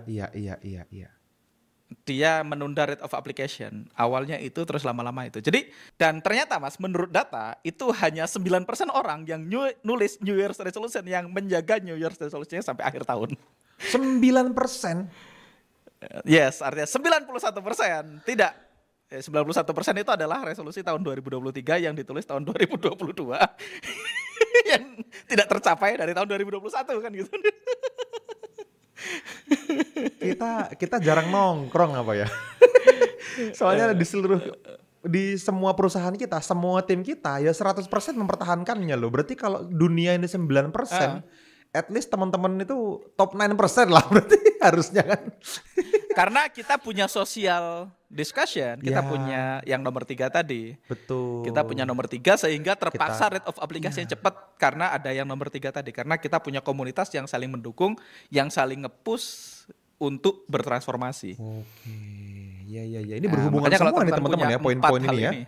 Dia menunda rate of application. Awalnya itu terus lama-lama itu. Jadi dan ternyata Mas, menurut data itu hanya 9% orang yang nulis New Year's resolution yang menjaga New Year's resolution sampai akhir tahun. 9%. Yes, artinya 91%. Tidak. 91% itu adalah resolusi tahun 2023 yang ditulis tahun 2022 yang tidak tercapai dari tahun 2021 kan gitu. Kita jarang nongkrong apa ya? Soalnya di semua perusahaan kita, semua tim kita ya 100% mempertahankannya loh. Berarti kalau dunia ini 9%, at least teman-teman itu top 9% lah berarti harusnya kan. Karena kita punya social discussion, kita Ya. punya yang nomor 3 tadi. Betul. Kita punya nomor 3 sehingga terpaksa rate of application cepat karena ada yang nomor 3 tadi. Karena kita punya komunitas yang saling mendukung, yang saling nge-push untuk bertransformasi. Oke. Ya. Ini Nah, berhubungan makanya kalau semua nih teman-teman teman-teman punya ya poin-poin 4 hal ini ya. ini.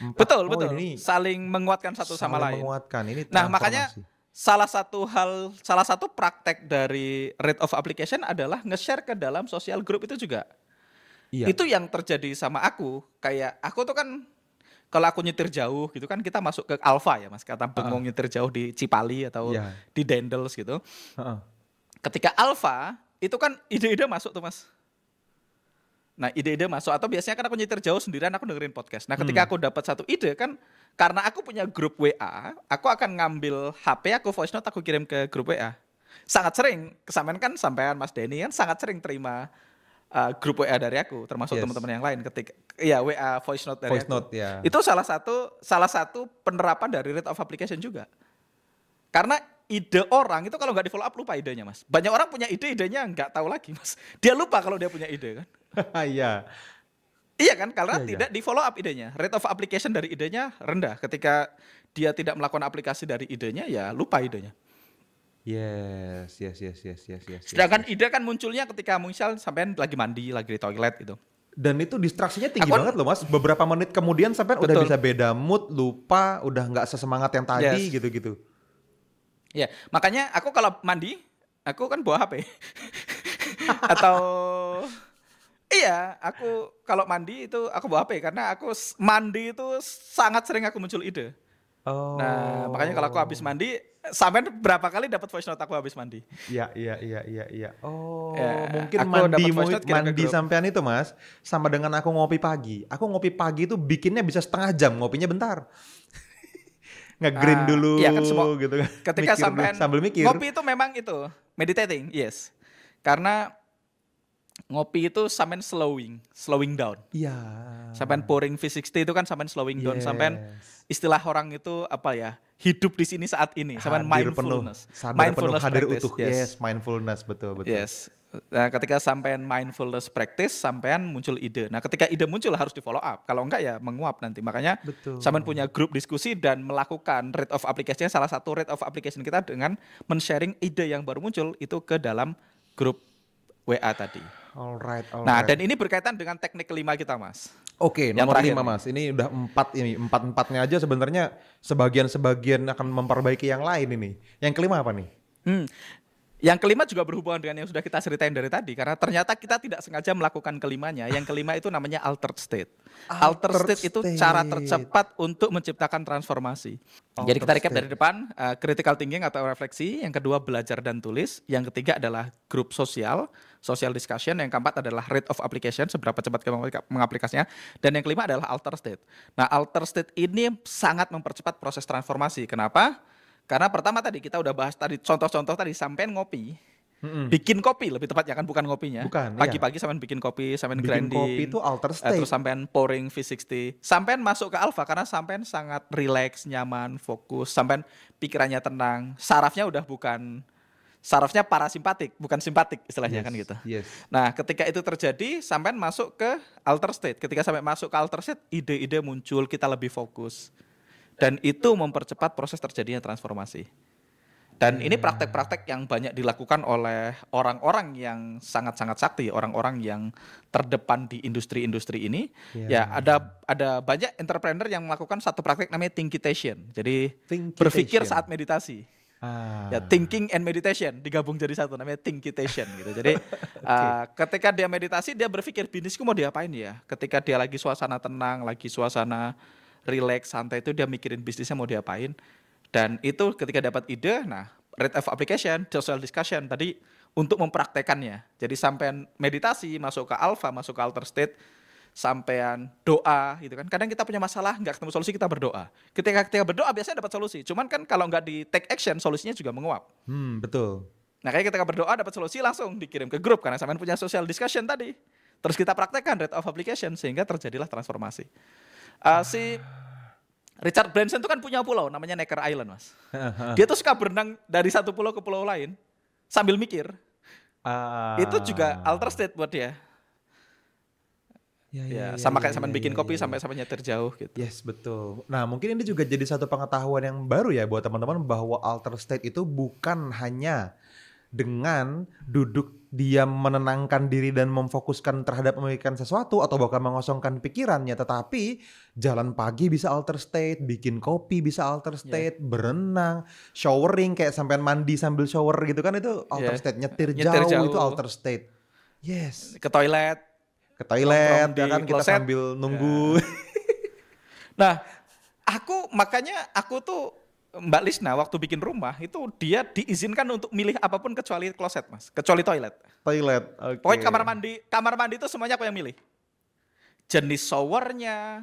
4 Betul, poin betul. ini Saling menguatkan satu sama saling lain. menguatkan. Ini Nah, makanya transformasi. salah satu praktek dari rate of application adalah nge-share ke dalam sosial group itu juga. Iya. Itu yang terjadi sama aku. Kayak aku tuh kan kalau aku nyetir jauh gitu kan kita masuk ke Alfa ya Mas. Kata bengong nyetir jauh di Cipali atau Iya. di Dendels gitu. Heeh. Ketika Alfa itu kan ide-ide masuk tuh Mas. Nah ide-ide masuk atau biasanya kan aku nyetir jauh sendirian aku dengerin podcast. Nah ketika aku dapat satu ide kan karena aku punya grup WA, aku akan ngambil HP aku voice note aku kirim ke grup WA. Sangat sering, kesamaan kan sampean Mas Denny kan sangat sering terima grup WA dari aku, termasuk Yes. teman-teman yang lain ketika ya WA voice note dari Voice aku. note ya. Itu salah satu penerapan dari rate of application juga. Karena ide orang itu kalau nggak di follow up lupa idenya Mas. Banyak orang punya idenya nggak tahu lagi Mas. Dia lupa kalau dia punya ide kan. Iya. Iya kan, karena Iya. tidak di follow up idenya. Rate of application dari idenya rendah. Ketika dia tidak melakukan aplikasi dari idenya, ya lupa idenya. Yes. Sedangkan ide kan munculnya ketika misal sampean lagi mandi, lagi di toilet gitu. Dan itu distraksinya tinggi Aku- banget loh Mas. Beberapa menit kemudian sampai udah Betul. bisa beda mood, lupa, udah nggak sesemangat yang tadi Yes. gitu-gitu. Ya, makanya aku kalau mandi, aku kan bawa HP. Atau iya, aku kalau mandi itu aku bawa HP karena aku mandi itu sangat sering aku muncul ide. Oh. Nah, makanya kalau aku habis mandi, sampean berapa kali dapat voice note aku habis mandi? Iya. Oh, Ya, mungkin aku dapat voice note kirim ke mandi grup. sampean itu Mas, sama dengan aku ngopi pagi. Aku ngopi pagi itu bikinnya bisa setengah jam, ngopinya bentar. Nge-green dulu iya kan gitu kan. Ketika Mikir dulu, sampean sambil mikir. ngopi itu memang itu meditating, yes. Karena ngopi itu sampean slowing down. Iya. Sampean pouring V60 itu kan sampean slowing down, sampean istilah orang itu apa ya? Hidup di sini saat ini, sampean Hadir penuh, mindfulness. sadar penuh, hadir practice, utuh. Yes, mindfulness betul. Yes. Nah, ketika sampean mindfulness practice, sampean muncul ide. Nah, ketika ide muncul harus di follow up. Kalau enggak ya menguap nanti. Makanya Betul. sampean punya grup diskusi dan melakukan rate of application. Salah satu rate of application kita dengan men-sharing ide yang baru muncul itu ke dalam grup WA tadi. Alright. Nah, dan ini berkaitan dengan teknik kelima kita, Mas. Oke, Yang nomor terakhir 5 nih. Mas. Ini udah 4 ini. 4-4-nya aja sebenarnya sebagian akan memperbaiki yang lain ini. Yang kelima apa nih? Yang kelima juga berhubungan dengan yang sudah kita ceritain dari tadi. Karena ternyata kita tidak sengaja melakukan kelimanya. Yang kelima itu namanya altered state. Altered state itu cara tercepat untuk menciptakan transformasi. Jadi kita recap dari depan. Critical thinking atau refleksi. Yang kedua belajar dan tulis. Yang ketiga adalah grup social discussion. Yang keempat adalah rate of application, seberapa cepat kita mengaplikasinya. Dan yang kelima adalah altered state. Nah, altered state ini sangat mempercepat proses transformasi. Kenapa? Karena pertama tadi kita udah bahas tadi contoh-contoh tadi sampean ngopi. Bikin kopi lebih tepatnya kan bukan ngopinya. Bukan, Pagi-pagi sampean bikin kopi, sampean Bikin grinding. kopi itu altered state. Terus sampean pouring V60. Sampean masuk ke alpha karena sampean sangat relax, nyaman, fokus, sampean pikirannya tenang. Sarafnya udah bukan Sarafnya parasimpatik, bukan simpatik istilahnya Yes, kan gitu. yes. Nah, ketika itu terjadi, sampean masuk ke alter state. Ketika sampai masuk ke alter state, ide-ide muncul, kita lebih fokus. Dan itu mempercepat proses terjadinya transformasi. Dan ini Ya, praktek-praktek yang banyak dilakukan oleh orang-orang yang sangat-sangat sakti, orang-orang yang terdepan di industri-industri ini. Ya, ya. ada banyak entrepreneur yang melakukan satu praktek namanya thinkitation. Jadi berpikir Thinkitation. saat meditasi. Ya, Ah, thinking and meditation digabung jadi satu namanya thinkitation gitu. Jadi oke. ketika dia meditasi dia berpikir bisnisku mau diapain ya. Ketika dia lagi suasana tenang, lagi suasana relax, santai itu dia mikirin bisnisnya mau diapain. Dan itu ketika dapat ide, nah rate of application, social discussion tadi untuk mempraktekannya. Jadi sampean meditasi, masuk ke alpha, masuk ke alter state, sampean doa gitu kan. Kadang kita punya masalah nggak ketemu solusi kita berdoa. Ketika kita berdoa biasanya dapat solusi. Cuman kan kalau nggak di take action solusinya juga menguap. Betul. Nah kayak ketika berdoa dapat solusi langsung dikirim ke grup karena sampean punya social discussion tadi. Terus kita praktekkan rate of application sehingga terjadilah transformasi. Si Richard Branson itu kan punya pulau namanya Necker Island mas. Dia tuh suka berenang dari satu pulau ke pulau lain sambil mikir. Itu juga alter Ah, state buat dia. ya, ya, Ya ya, sama ya, kayak ya, sampean ya, bikin kopi ya, ya. sampai nyetir jauh gitu. Yes, betul. Nah, mungkin ini juga jadi satu pengetahuan yang baru ya buat teman-teman bahwa alter state itu bukan hanya dengan duduk diam menenangkan diri dan memfokuskan terhadap memikirkan sesuatu atau bahkan mengosongkan pikirannya, tetapi jalan pagi bisa alter state, bikin kopi bisa alter Ya, state, berenang, showering kayak sampean mandi sambil shower gitu kan itu alter ya. state, nyetir Nyetir jauh itu jauh, alter state. Yes, ke toilet, ke toilet nongkrong ya di kan kita kloset. sambil nunggu. Ya. Nah, makanya aku tuh Mbak Lisna waktu bikin rumah itu dia diizinkan untuk milih apapun kecuali kloset mas, kecuali toilet. Toilet, Pokoknya oke. kamar mandi itu semuanya aku yang milih. Jenis showernya,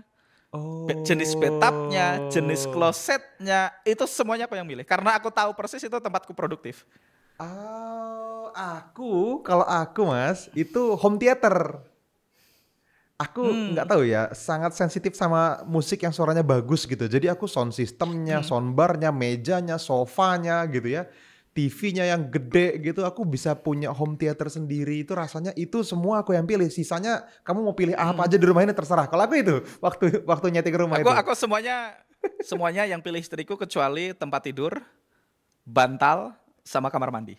jenis bathtubnya, jenis Oh. klosetnya, itu semuanya aku yang milih. Karena aku tahu persis itu tempatku produktif. Oh, kalau aku mas, itu home theater. Aku nggak Hmm, tahu ya, sangat sensitif sama musik yang suaranya bagus gitu. Jadi aku sound systemnya, hmm. soundbarnya, mejanya, sofanya gitu ya. TV-nya yang gede gitu, aku bisa punya home theater sendiri. Itu rasanya itu semua aku yang pilih. Sisanya kamu mau pilih apa Hmm. aja di rumah ini terserah. Kalau aku itu waktu nyeting rumah Aku itu. aku semuanya yang pilih istriku kecuali tempat tidur, bantal, sama kamar mandi.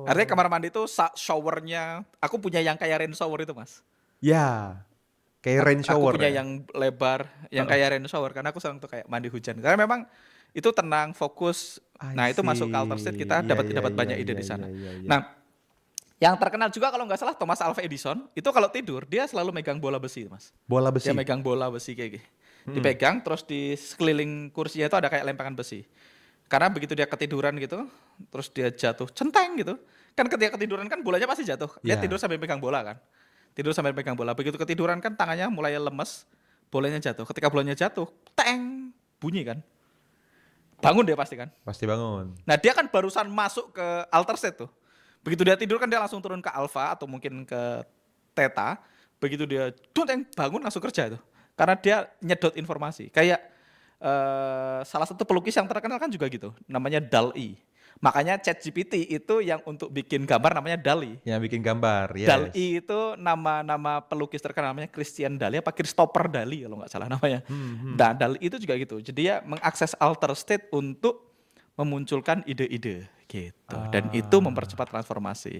Artinya Oh, kamar mandi itu showernya, aku punya yang kayak rain shower itu mas. ya, kayak Aku, rain aku shower punya ya. yang lebar, yang kayak rain shower karena aku sering tuh kayak mandi hujan. Karena memang itu tenang, fokus. I Nah itu masuk ke alter state see. kita Iya, dapat iya, dapat iya, banyak ide iya, di iya, sana. iya, iya. Nah yang terkenal juga kalau nggak salah Thomas Alva Edison itu kalau tidur dia selalu megang bola besi mas. Bola Dia besi. megang bola besi kayak gini. Hmm. Dipegang terus di sekeliling kursinya itu ada kayak lempengan besi. Karena begitu dia ketiduran gitu, terus dia jatuh centeng gitu. Kan ketika ketiduran kan bolanya pasti jatuh. Dia tidur Ya, sambil pegang bola kan. Tidur sambil pegang bola. Begitu ketiduran kan tangannya mulai lemes, bolanya jatuh. Ketika bolanya jatuh, teng, bunyi kan. Bangun dia pasti kan. pasti bangun. Nah, dia kan barusan masuk ke alter state tuh. Begitu dia tidur kan dia langsung turun ke alpha atau mungkin ke theta. Begitu dia teng bangun langsung kerja tuh. Karena dia nyedot informasi. Kayak salah satu pelukis yang terkenal kan juga gitu. Namanya Dal-E. Makanya ChatGPT itu yang untuk bikin gambar namanya Dal-E. Yang bikin gambar, yes. Dal-E itu nama pelukis terkenal namanya Christian Dali apa Christopher Dali kalau nggak salah namanya. Hmm, hmm. Nah, Dali itu juga gitu. Jadi dia mengakses alter state untuk memunculkan ide-ide gitu. Dan itu Ah, mempercepat transformasi.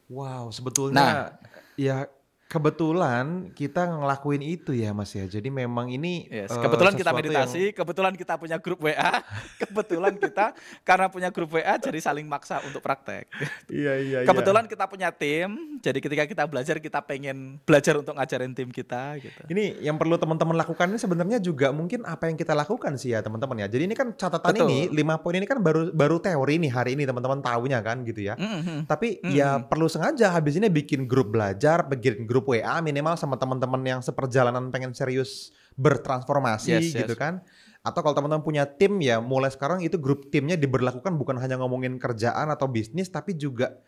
wow, Nah, sebetulnya ya kebetulan kita ngelakuin itu ya Mas ya. Jadi memang ini yes, kebetulan kita sesuatu yang meditasi, kebetulan kita punya grup WA, kebetulan kita karena punya grup WA jadi saling maksa untuk praktek. iya, iya, iya. Kebetulan kita punya tim, jadi ketika kita belajar kita pengen belajar untuk ngajarin tim kita gitu. Ini yang perlu teman-teman lakukan ini sebenarnya juga mungkin apa yang kita lakukan sih ya teman-teman ya. Jadi ini kan catatan ini Betul. 5 poin ini kan baru baru teori nih hari ini teman-teman tahunya kan gitu ya. Mhm, Tapi ya mhm. perlu sengaja habis ini bikin grup belajar, bikin grup WA minimal sama teman-teman yang seperjalanan pengen serius Yes, bertransformasi gitu yes. kan. Atau kalau teman-teman punya tim ya mulai sekarang itu grup timnya diberlakukan bukan hanya ngomongin kerjaan atau bisnis tapi juga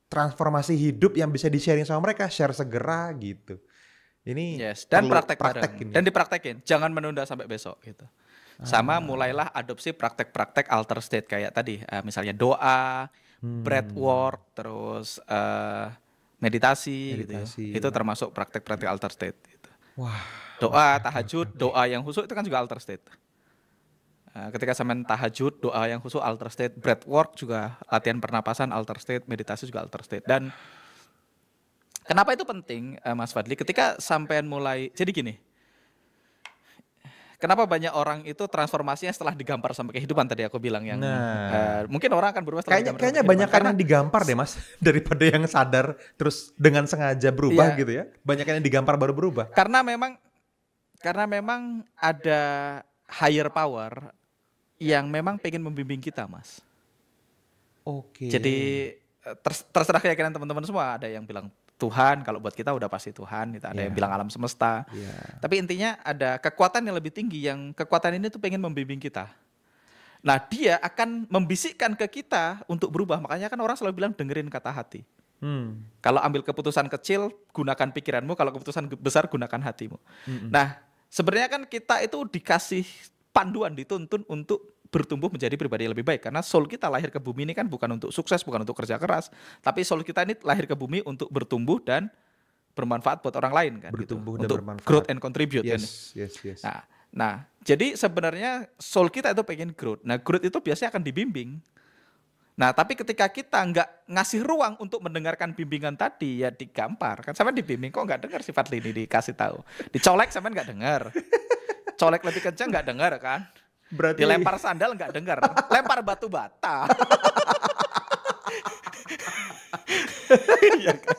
transformasi hidup yang bisa di-sharing sama mereka, share segera gitu. Ini Yes, dan perlu praktek praktek bareng ini. dan dipraktekin, jangan menunda sampai besok gitu. Sama mulailah adopsi praktek-praktek alter state kayak tadi, misalnya doa, breathwork, terus meditasi gitu ya. Meditasi. Itu termasuk praktek-praktek alter state gitu. Wah. Doa, Oke, oke, oke, tahajud, oke. doa yang khusyuk itu kan juga alter state. Ketika sampean tahajud, doa yang khusyuk alter state, breathwork juga latihan pernapasan alter state, meditasi juga alter state. Dan kenapa itu penting, Mas Fadli? Ketika sampean mulai, jadi gini, kenapa banyak orang itu transformasinya setelah digampar sampai kehidupan tadi aku bilang yang Nah, mungkin orang akan berubah setelah digampar kayaknya sampai banyak kehidupan. yang digampar deh Mas daripada yang sadar terus dengan sengaja berubah Iya, gitu ya. Banyak yang digampar baru berubah. karena memang ada higher power yang memang pengen membimbing kita, Mas. Oke. Jadi terserah keyakinan teman-teman semua. Ada yang bilang Tuhan, kalau buat kita udah pasti Tuhan. Gitu. Ada yang Iya, bilang alam semesta. iya. Tapi intinya ada kekuatan yang lebih tinggi, yang kekuatan ini tuh pengen membimbing kita. Nah, dia akan membisikkan ke kita untuk berubah. Makanya kan orang selalu bilang dengerin kata hati. Kalau ambil keputusan kecil, gunakan pikiranmu. Kalau keputusan besar, gunakan hatimu. Mm-mm. Nah, sebenarnya kan kita itu dikasih panduan, dituntun untuk bertumbuh menjadi pribadi yang lebih baik. Karena soul kita lahir ke bumi ini kan bukan untuk sukses, bukan untuk kerja keras. Tapi soul kita ini lahir ke bumi untuk bertumbuh dan bermanfaat buat orang lain kan gitu. Bertumbuh dan Untuk bermanfaat. growth and contribute kan. Yes. Nah, jadi sebenarnya soul kita itu pengen growth. Nah, growth itu biasanya akan dibimbing. Nah, tapi ketika kita nggak ngasih ruang untuk mendengarkan bimbingan tadi, ya digampar. Kan sampean dibimbing, kok nggak dengar sifat ini dikasih tahu. Dicolek sampean nggak dengar. Colek lebih kencang nggak dengar kan. Berarti Dilempar sandal nggak dengar. Lempar batu bata. Iya kan?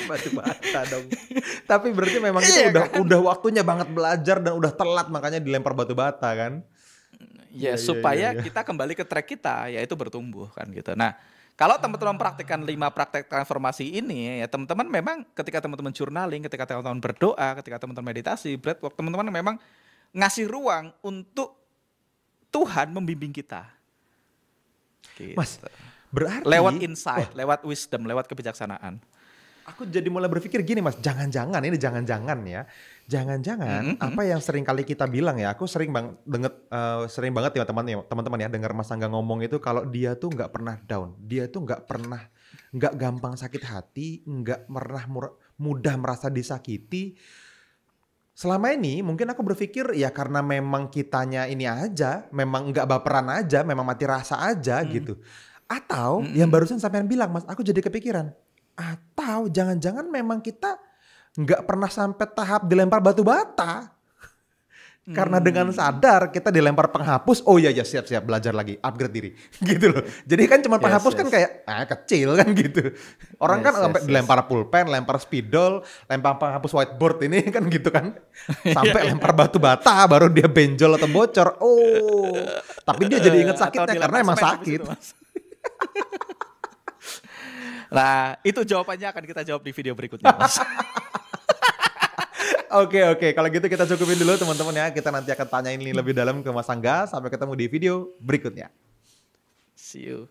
batu bata dong. Tapi berarti memang itu Iya kan? udah waktunya banget belajar dan udah telat makanya dilempar batu bata kan. Ya, Iya. supaya kita kembali ke track kita, yaitu bertumbuh kan gitu. Nah, kalau teman-teman praktekkan 5 praktek transformasi ini, ya teman-teman memang ketika teman-teman journaling, ketika teman-teman berdoa, ketika teman-teman meditasi, breathwork, teman-teman memang ngasih ruang untuk Tuhan membimbing kita. Gitu. Mas, berarti Lewat insight, lewat wisdom, lewat kebijaksanaan. aku jadi mulai berpikir gini Mas, jangan-jangan ya, jangan-jangan apa yang sering kali kita bilang ya, aku sering banget ya teman-teman ya dengar Mas Angga ngomong itu kalau dia tuh nggak pernah down, dia tuh nggak gampang sakit hati, nggak pernah mudah merasa disakiti. Selama ini mungkin aku berpikir ya karena memang kitanya ini aja, memang nggak baperan aja, memang mati rasa aja gitu. Atau yang barusan sampean bilang Mas, aku jadi kepikiran. Atau jangan-jangan memang kita nggak pernah sampai tahap dilempar batu bata. Karena dengan sadar kita dilempar penghapus, oh iya ya siap-siap belajar lagi, upgrade diri gitu loh. Jadi kan cuma penghapus kan kayak kecil kan gitu. Orang kan sampai dilempar pulpen, lempar spidol, lempar penghapus whiteboard ini kan gitu kan. Sampai lempar batu bata baru dia benjol atau bocor. Oh, tapi dia jadi ingat sakitnya karena emang sakit. Nah, itu jawabannya akan kita jawab di video berikutnya, Mas. Oke. Kalau gitu kita cukupin dulu teman-teman ya. Kita nanti akan tanyain ini lebih dalam ke Mas Angga. Sampai ketemu di video berikutnya. See you.